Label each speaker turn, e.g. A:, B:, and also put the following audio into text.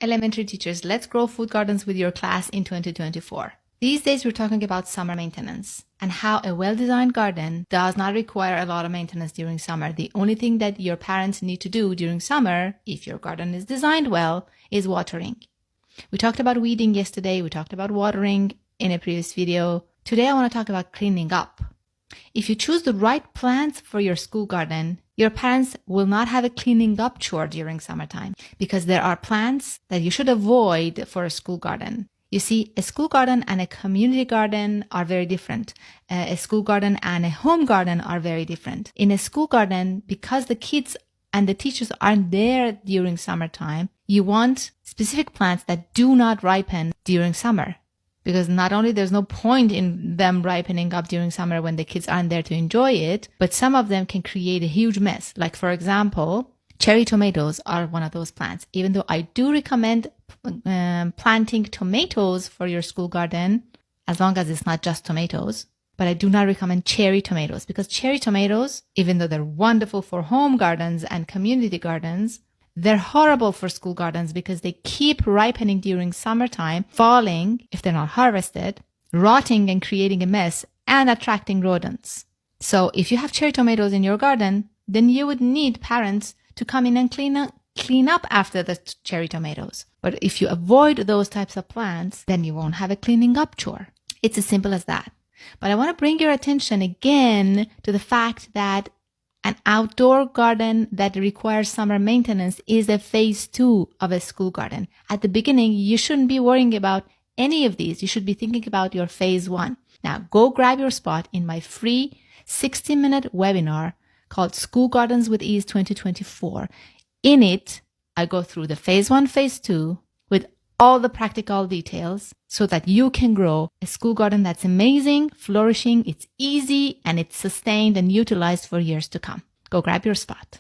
A: Elementary teachers, let's grow food gardens with your class in 2024. These days we're talking about summer maintenance and how a well-designed garden does not require a lot of maintenance during summer. The only thing that your parents need to do during summer, if your garden is designed well, is watering. We talked about weeding yesterday. We talked about watering in a previous video. Today I want to talk about cleaning up. If you choose the right plants for your school garden, your parents will not have a cleaning up chore during summertime because there are plants that you should avoid for a school garden. You see, a school garden and a community garden are very different. A school garden and a home garden are very different. In a school garden, because the kids and the teachers aren't there during summertime, you want specific plants that do not ripen during summer. Because not only there's no point in them ripening up during summer when the kids aren't there to enjoy it, but some of them can create a huge mess. Like, for example, cherry tomatoes are one of those plants. Even though I do recommend planting tomatoes for your school garden, as long as it's not just tomatoes, but I do not recommend cherry tomatoes because cherry tomatoes, even though they're wonderful for home gardens and community gardens, they're horrible for school gardens because they keep ripening during summertime, falling if they're not harvested, rotting and creating a mess, and attracting rodents. So if you have cherry tomatoes in your garden, then you would need parents to come in and clean up after the cherry tomatoes. But if you avoid those types of plants, then you won't have a cleaning up chore. It's as simple as that. But I want to bring your attention again to the fact that an outdoor garden that requires summer maintenance is a phase 2 of a school garden. At the beginning, you shouldn't be worrying about any of these. You should be thinking about your phase 1. Now, go grab your spot in my free 60-minute webinar called School Gardens with Ease 2024. In it, I go through the phase 1, phase 2 with all the practical details so that you can grow a school garden that's amazing, flourishing, it's easy, and it's sustained and utilized for years to come. Go grab your spot.